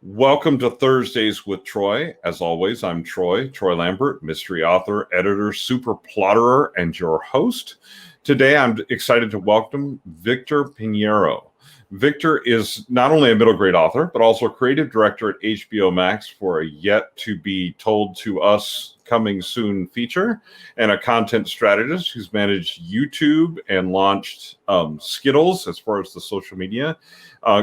Welcome to Thursdays with Troy. As always, I'm Troy Lambert, mystery author, editor, super plotterer, and your host. Today, I'm excited to welcome Victor Pineiro. Victor is not only a middle grade author, but also a creative director at HBO Max for a yet to be told to us coming soon feature, and a content strategist who's managed YouTube and launched Skittles as far as the social media,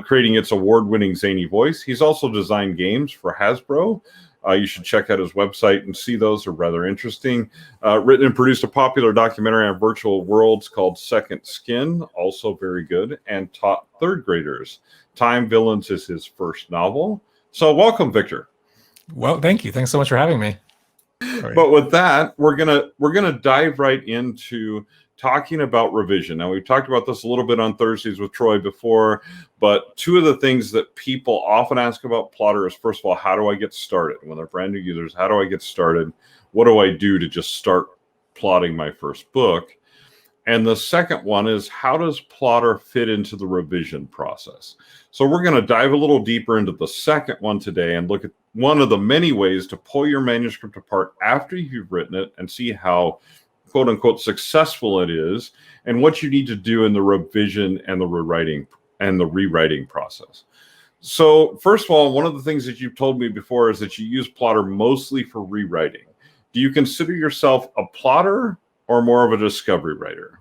creating its award-winning zany voice. He's also designed games for Hasbro. You should check out his website and see those are rather interesting. Written and produced a popular documentary on virtual worlds called Second Skin, also very good, and taught third graders. Time Villains is his first novel. So welcome, Victor. Well, thank you. Thanks so much for having me. But with that, we're gonna dive right into talking about revision. Now, we've talked about this a little bit on Thursdays with Troy before, but two of the things that people often ask about Plottr is, first of all, how do I get started? When they're brand new users, how do I get started? What do I do to just start plotting my first book? And the second one is, how does Plottr fit into the revision process? So we're going to dive a little deeper into the second one today and look at one of the many ways to pull your manuscript apart after you've written it and see how quote unquote successful it is, and what you need to do in the revision and the rewriting process. So first of all, one of the things that you've told me before is that you use Plottr mostly for rewriting. Do you consider yourself a plotter or more of a discovery writer?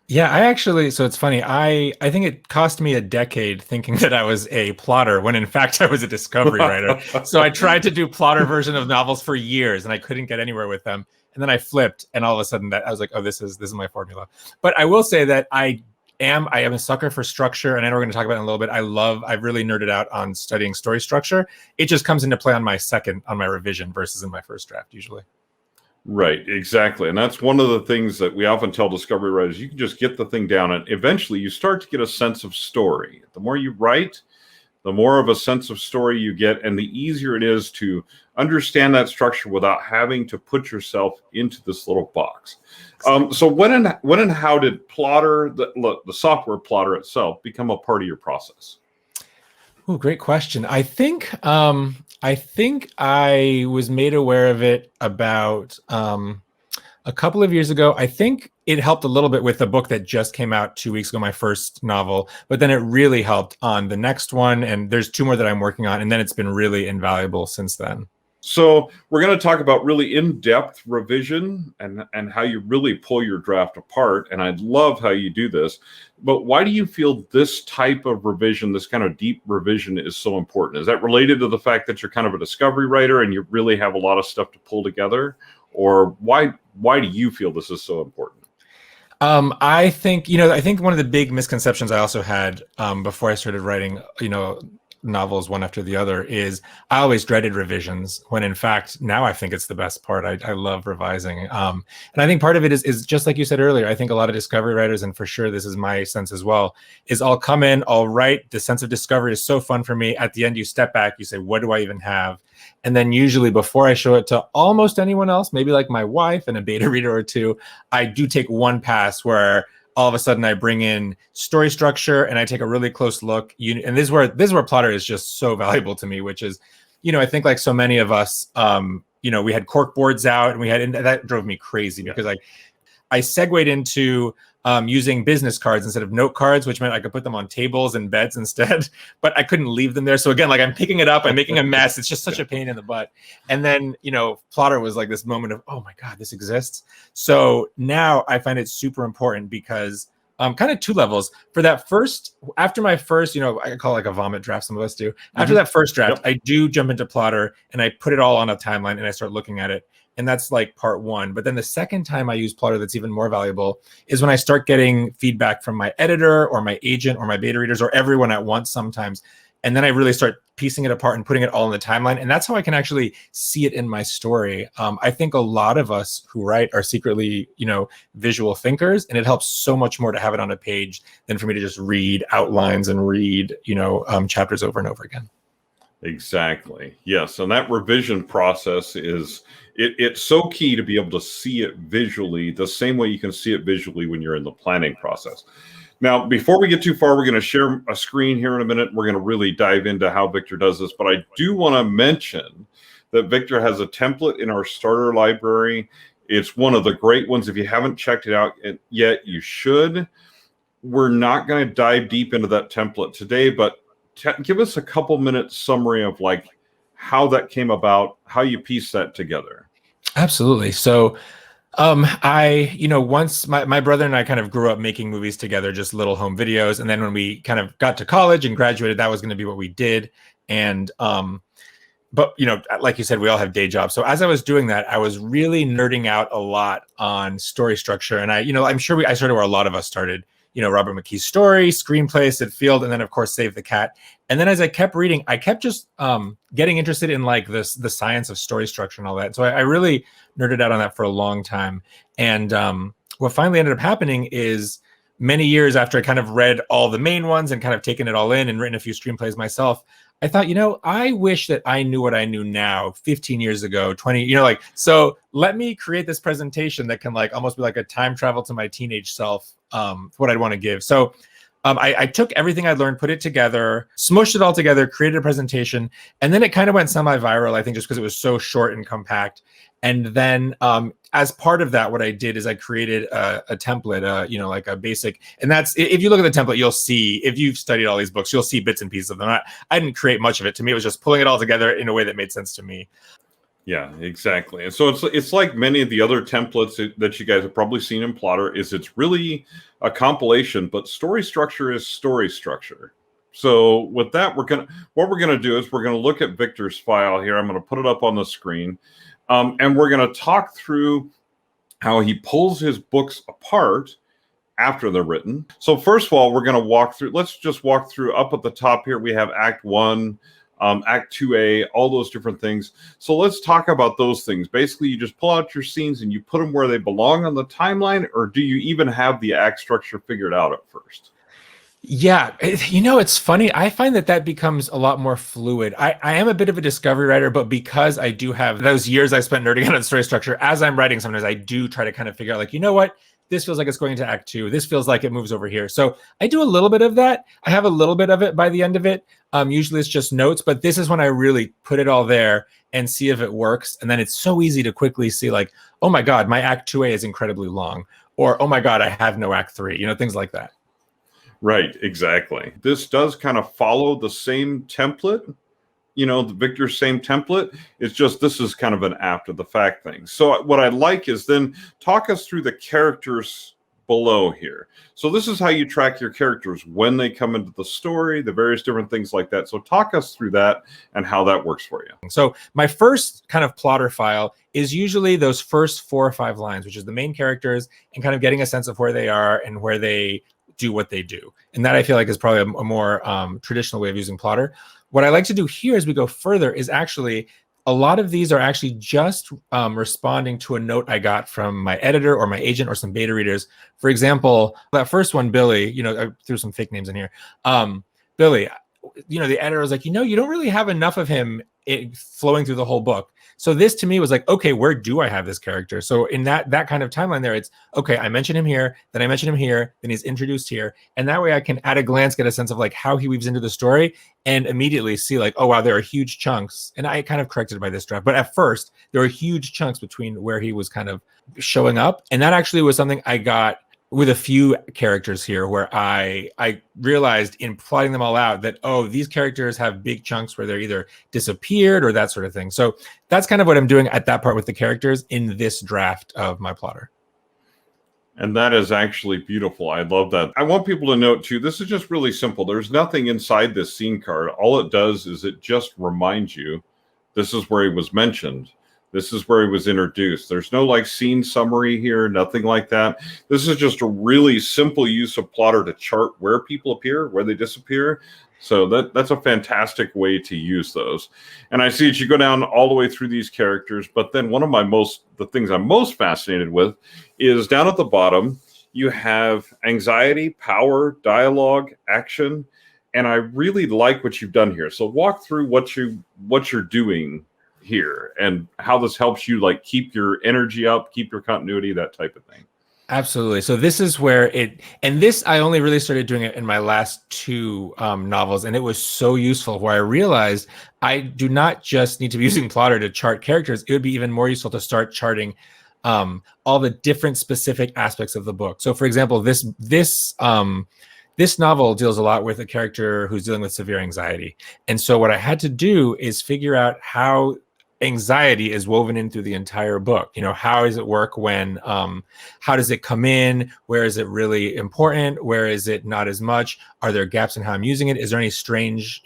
Yeah, so it's funny. I think it cost me a decade thinking that I was a plotter when in fact I was a discovery writer. So I tried to do Plottr version of novels for years and I couldn't get anywhere with them. And then I flipped, and all of a sudden I was like, oh, this is my formula. But I will say that I am a sucker for structure, and I know we're going to talk about it in a little bit. I've really nerded out on studying story structure. It just comes into play on my revision versus in my first draft usually. Right, exactly. And that's one of the things that we often tell discovery writers. You can just get the thing down, and eventually you start to get a sense of story. The more you write, the more of a sense of story you get, and the easier it is to understand that structure without having to put yourself into this little box. So when and how did Plottr, the software Plottr itself, become a part of your process? Oh, great question. I think I was made aware of it about a couple of years ago. I think it helped a little bit with the book that just came out 2 weeks ago, my first novel, but then it really helped on the next one. And there's two more that I'm working on. And then it's been really invaluable since then. So we're going to talk about really in-depth revision and how you really pull your draft apart. And I love how you do this. But why do you feel this type of revision, this kind of deep revision, is so important? Is that related to the fact that you're kind of a discovery writer and you really have a lot of stuff to pull together? Or why do you feel this is so important? I think one of the big misconceptions I also had before I started writing, novels one after the other is I always dreaded revisions, when in fact now I think it's the best part. I love revising. And I think part of it is just like you said earlier. I think a lot of discovery writers, and for sure this is my sense as well, is I'll come in, I'll write, the sense of discovery is so fun for me. At the end you step back, you say, what do I even have? And then usually before I show it to almost anyone else, maybe like my wife and a beta reader or two, I do take one pass where all of a sudden I bring in story structure and I take a really close look. And this is where Plottr is just so valuable to me, which is, I think like so many of us, we had cork boards out and that drove me crazy because I segued into using business cards instead of note cards, which meant I could put them on tables and beds instead, but I couldn't leave them there. So again, like I'm picking it up, I'm making a mess. It's just such a pain in the butt. And then, Plottr was like this moment of, oh my God, this exists. So now I find it super important because kind of two levels. For that after my first, I call it like a vomit draft, some of us do. After that first draft, I do jump into Plottr and I put it all on a timeline and I start looking at it. And that's like part one. But then the second time I use Plottr that's even more valuable is when I start getting feedback from my editor or my agent or my beta readers or everyone at once sometimes. And then I really start piecing it apart and putting it all in the timeline. And that's how I can actually see it in my story. I think a lot of us who write are secretly, visual thinkers. And it helps so much more to have it on a page than for me to just read outlines and read, chapters over and over again. Exactly. Yes. And that revision process it's so key to be able to see it visually the same way you can see it visually when you're in the planning process. Now, before we get too far, we're going to share a screen here in a minute. We're going to really dive into how Victor does this, but I do want to mention that Victor has a template in our starter library. It's one of the great ones. If you haven't checked it out yet, you should. We're not going to dive deep into that template today, but give us a couple minutes summary of like how that came about, how you piece that together. Absolutely. So once my brother and I kind of grew up making movies together, just little home videos. And then when we kind of got to college and graduated, that was going to be what we did. And, but like you said, we all have day jobs. So as I was doing that, I was really nerding out a lot on story structure. And I'm sure I started where a lot of us started, Robert McKee's Story, screenplay, Sid Field, and then of course Save the Cat. And then as I kept reading, I kept just getting interested in like the science of story structure and all that. So I really nerded out on that for a long time. And what finally ended up happening is many years after I kind of read all the main ones and kind of taken it all in and written a few screenplays myself, I thought, I wish that I knew what I knew now 15 years ago, 20, so let me create this presentation that can like almost be like a time travel to my teenage self, what I'd want to give. So I took everything I learned, put it together, smushed it all together, created a presentation, and then it kind of went semi-viral, I think, just because it was so short and compact. And then as part of that, what I did is I created a template, like a basic, and that's, if you look at the template, you'll see, if you've studied all these books, you'll see bits and pieces of them. I didn't create much of it. To me, it was just pulling it all together in a way that made sense to me. Yeah, exactly. And so it's like many of the other templates that you guys have probably seen in Plottr is it's really a compilation, but story structure is story structure. So with that, what we're gonna do is we're gonna look at Victor's file here. I'm gonna put it up on the screen, and we're gonna talk through how he pulls his books apart after they're written. So first of all, we're gonna walk through. Let's just walk through. Up at the top here, we have Act 1. Act 2A, all those different things. So let's talk about those things. Basically, you just pull out your scenes and you put them where they belong on the timeline, or do you even have the act structure figured out at first? Yeah, it's funny. I find that becomes a lot more fluid. I am a bit of a discovery writer, but because I do have those years I spent nerding out on story structure, as I'm writing, sometimes I do try to kind of figure out, like, what? This feels like it's going into Act 2. This feels like it moves over here. So I do a little bit of that. I have a little bit of it by the end of it. Usually it's just notes, but this is when I really put it all there and see if it works. And then it's so easy to quickly see, like, oh my God, my Act 2A is incredibly long. Or, oh my God, I have no Act 3, things like that. Right, exactly. This does kind of follow the same template, the Victor's same template. It's just this is kind of an after the fact thing. So what I like is then talk us through the characters below here. So this is how you track your characters when they come into the story, the various different things like that. So talk us through that and how that works for you. So my first kind of Plottr file is usually those first 4 or 5 lines, which is the main characters and kind of getting a sense of where they are and where they do what they do. And that I feel like is probably a more traditional way of using Plottr. What I like to do here as we go further is actually, a lot of these are actually just responding to a note I got from my editor or my agent or some beta readers. For example, that first one, Billy, I threw some fake names in here. Billy, the editor was like, you don't really have enough of him flowing through the whole book. So this to me was like, okay, where do I have this character? So in that kind of timeline there, it's okay, I mentioned him here, then I mentioned him here, then he's introduced here. And that way I can at a glance get a sense of like how he weaves into the story and immediately see like, oh wow, there are huge chunks. And I kind of corrected by this draft, but at first there were huge chunks between where he was kind of showing up. And that actually was something I got with a few characters here where I realized in plotting them all out that, oh, these characters have big chunks where they're either disappeared or that sort of thing. So that's kind of what I'm doing at that part with the characters in this draft of my Plottr. And that is actually beautiful. I love that. I want people to note too, this is just really simple. There's nothing inside this scene card. All it does is it just reminds you this is where he was mentioned. This is where he was introduced. There's no like scene summary here, nothing like that. This is just a really simple use of Plottr to chart where people appear, where they disappear. So that's a fantastic way to use those. And I see that you go down all the way through these characters, but then one of the things I'm most fascinated with is down at the bottom, you have anxiety, power, dialogue, action. And I really like what you've done here. So walk through what you're doing here and how this helps you like keep your energy up, keep your continuity, that type of thing. Absolutely. So this is where and this, I only really started doing it in my last two novels, and it was so useful where I realized I do not just need to be using Plottr to chart characters. It would be even more useful to start charting all the different specific aspects of the book. So for example, this novel deals a lot with a character who's dealing with severe anxiety. And so what I had to do is figure out how anxiety is woven in through the entire book. How does it work when how does it come in? Where is it really important? Where is it not as much? Are there gaps in how I'm using it? Is there any strange,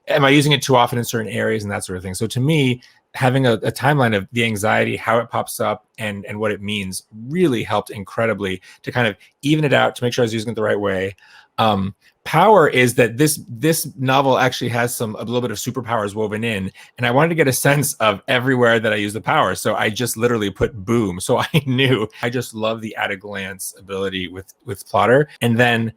am I using it too often in certain areas and that sort of thing? So to me, having a timeline of the anxiety, how it pops up, and what it means really helped incredibly to kind of even it out, to make sure I was using it the right way. Power is that this novel actually has a little bit of superpowers woven in, and I wanted to get a sense of everywhere that I use the power. So I just literally put boom. So I knew I just love the at a glance ability with Plottr. And then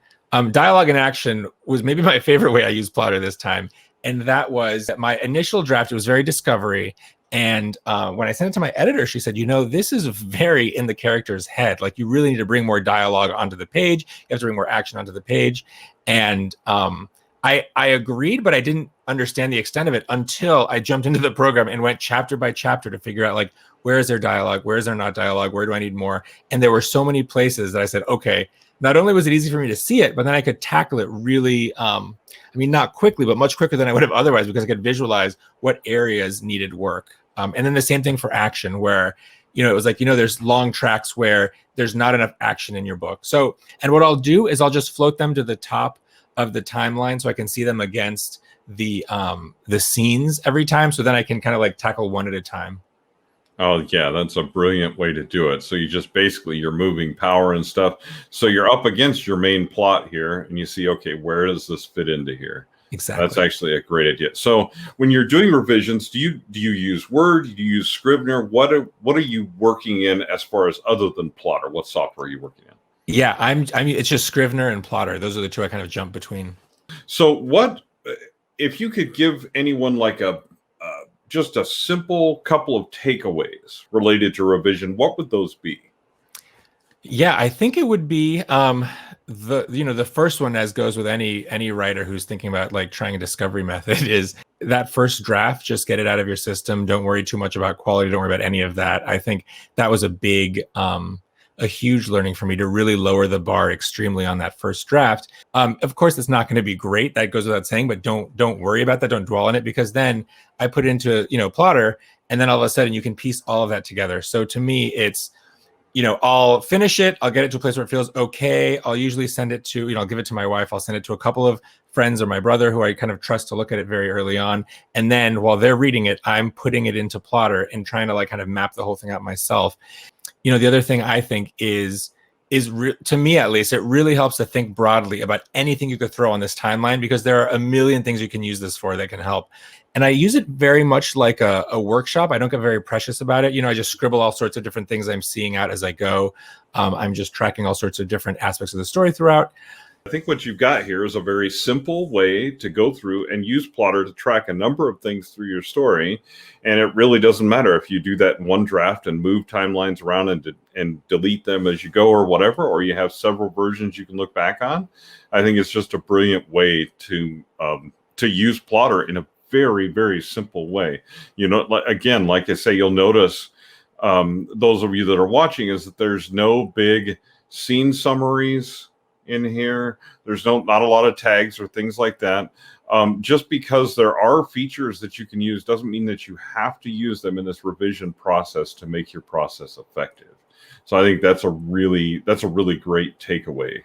dialogue and action was maybe my favorite way I used Plottr this time. And that was my initial draft. It was very discovery. And when I sent it to my editor, she said, this is very in the character's head. Like, you really need to bring more dialogue onto the page. You have to bring more action onto the page. And I agreed, but I didn't understand the extent of it until I jumped into the program and went chapter by chapter to figure out, like, where is there dialogue? Where is there not dialogue? Where do I need more? And there were so many places that I said, okay, not only was it easy for me to see it, but then I could tackle it really, not quickly, but much quicker than I would have otherwise, because I could visualize what areas needed work. And then the same thing for action, where, it was like, there's long tracks where there's not enough action in your book. So, and what I'll do is I'll just float them to the top of the timeline so I can see them against the scenes every time. So then I can kind of like tackle one at a time. Oh, yeah, that's a brilliant way to do it. So you just basically, you're moving power and stuff. So you're up against your main plot here, and you see, okay, where does this fit into here? Exactly. That's actually a great idea. So when you're doing revisions, do you use Word? Do you use Scrivener? What are you working in as far as other than Plottr? What software are you working in? Yeah, it's just Scrivener and Plottr. Those are the two I kind of jump between. So what, if you could give anyone like just a simple couple of takeaways related to revision, what would those be? Yeah, I think it would be the first one, as goes with any writer who's thinking about like trying a discovery method, is that first draft. Just get it out of your system. Don't worry too much about quality. Don't worry about any of that. I think that was a huge learning for me, to really lower the bar extremely on that first draft. Of course, it's not going to be great. That goes without saying, but don't worry about that. Don't dwell on it, because then I put it into, Plottr, and then all of a sudden you can piece all of that together. So to me, it's, I'll finish it. I'll get it to a place where it feels okay. I'll usually send it to, I'll give it to my wife. I'll send it to a couple of friends or my brother who I kind of trust to look at it very early on. And then while they're reading it, I'm putting it into Plottr and trying to like kind of map the whole thing out myself. The other thing I think is to me, at least, it really helps to think broadly about anything you could throw on this timeline, because there are a million things you can use this for that can help. And I use it very much like a workshop. I don't get very precious about it. I just scribble all sorts of different things I'm seeing out as I go. I'm just tracking all sorts of different aspects of the story throughout. I think what you've got here is a very simple way to go through and use Plottr to track a number of things through your story. And it really doesn't matter if you do that in one draft and move timelines around and delete them as you go or whatever, or you have several versions you can look back on. I think it's just a brilliant way to use Plottr in a very, very simple way. Again, like I say, you'll notice, those of you that are watching, is that there's no big scene summaries in here. There's not a lot of tags or things like that. Just because there are features that you can use doesn't mean that you have to use them in this revision process to make your process effective. So I think that's a really great takeaway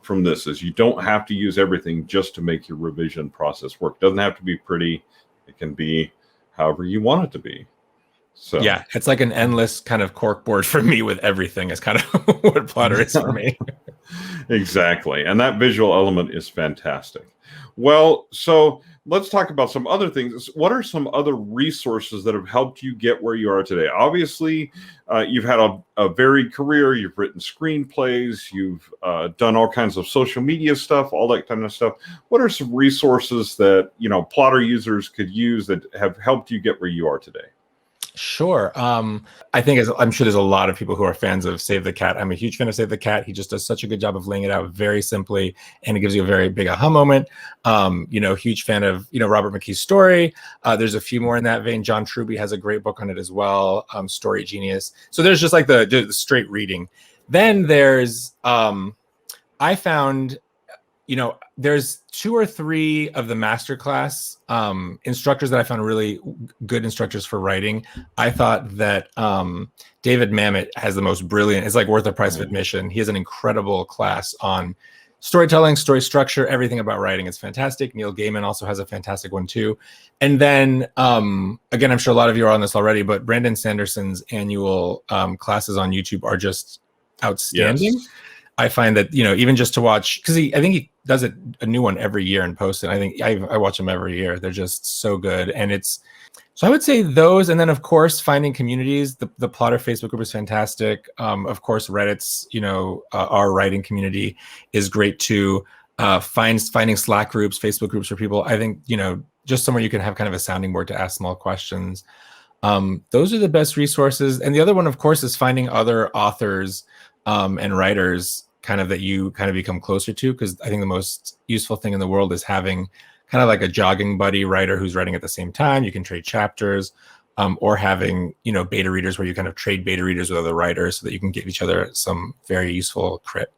from this, is you don't have to use everything just to make your revision process work. It doesn't have to be pretty. It can be however you want it to be. So yeah, it's like an endless kind of corkboard for me with everything, is kind of what Plottr is for me. Exactly. And that visual element is fantastic. Well, so let's talk about some other things. What are some other resources that have helped you get where you are today? Obviously, you've had a varied career. You've written screenplays. You've done all kinds of social media stuff, all that kind of stuff. What are some resources that, Plottr users could use that have helped you get where you are today? Sure. I think I'm sure there's a lot of people who are fans of Save the Cat. I'm a huge fan of Save the Cat. He just does such a good job of laying it out very simply, and it gives you a very big aha moment. Huge fan of Robert McKee's story. There's a few more in that vein. John Truby has a great book on it as well. Story Genius. So there's just like the straight reading. Then there's I found there's 2 or 3 of the masterclass instructors that I found really good instructors for writing. I thought that David Mamet has the most brilliant, it's like worth the price of admission. He has an incredible class on storytelling, story structure, everything about writing. It's fantastic. Neil Gaiman also has a fantastic one too. And then, again, I'm sure a lot of you are on this already, but Brandon Sanderson's annual classes on YouTube are just outstanding. Yes. I find that, even just to watch, because I think he does a new one every year and posts it. I think I watch them every year. They're just so good. And so I would say those. And then, of course, finding communities. The Plottr Facebook group is fantastic. Of course, Reddit's, our writing community is great too. Finding Slack groups, Facebook groups for people. I think, just somewhere you can have kind of a sounding board to ask small questions. Those are the best resources. And the other one, of course, is finding other authors and writers kind of that you kind of become closer to, because I think the most useful thing in the world is having kind of like a jogging buddy writer who's writing at the same time. You can trade chapters, or having, beta readers where you kind of trade beta readers with other writers so that you can give each other some very useful crit.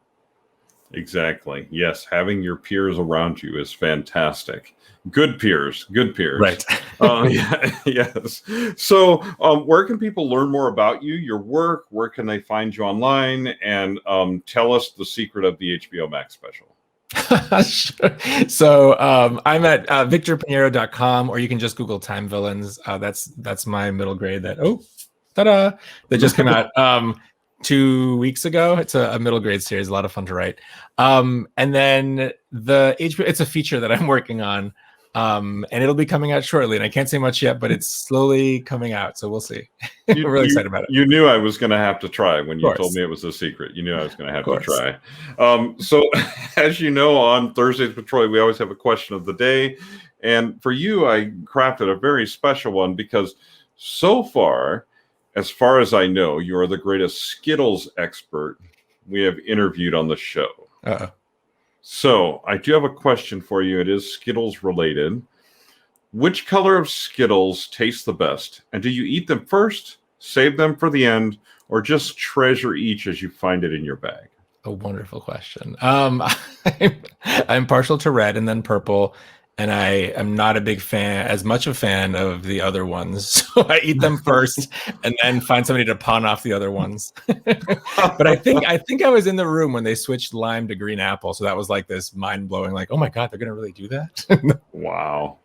Exactly. Yes. Having your peers around you is fantastic. Good peers. Right. Yes. So where can people learn more about you, your work? Where can they find you online? And tell us the secret of the HBO Max special. Sure. So I'm at victorpineiro.com, or you can just Google Time Villains. That's my middle grade that just came out 2 weeks ago. It's a middle grade series, a lot of fun to write. And then the HBO, it's a feature that I'm working on, and it'll be coming out shortly. And I can't say much yet, but it's slowly coming out, so we'll see. We're really excited about it. You knew I was going to have to try when you told me it was a secret. You knew I was going to have to try. So as you know, on Thursdays with Troy, we always have a question of the day. And for you, I crafted a very special one because so far as I know, you are the greatest Skittles expert we have interviewed on the show. So I do have a question for you. It is Skittles related. Which color of Skittles tastes the best? And do you eat them first, save them for the end, or just treasure each as you find it in your bag? A wonderful question. I'm partial to red and then purple. And I am not as much a fan of the other ones. So I eat them first and then find somebody to pawn off the other ones. But I think I was in the room when they switched lime to green apple. So that was like this mind blowing, like, oh my God, they're going to really do that? Wow.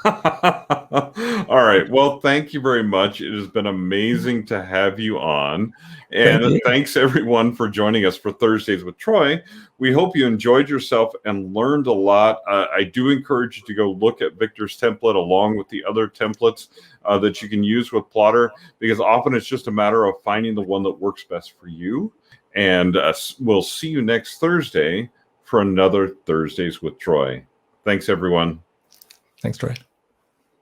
All right. Well, thank you very much. It has been amazing to have you on. And thanks everyone for joining us for Thursdays with Troy. We hope you enjoyed yourself and learned a lot. I do encourage you to go look at Victor's template along with the other templates that you can use with Plottr, because often it's just a matter of finding the one that works best for you. And we'll see you next Thursday for another Thursdays with Troy. Thanks, everyone. Thanks, Troy.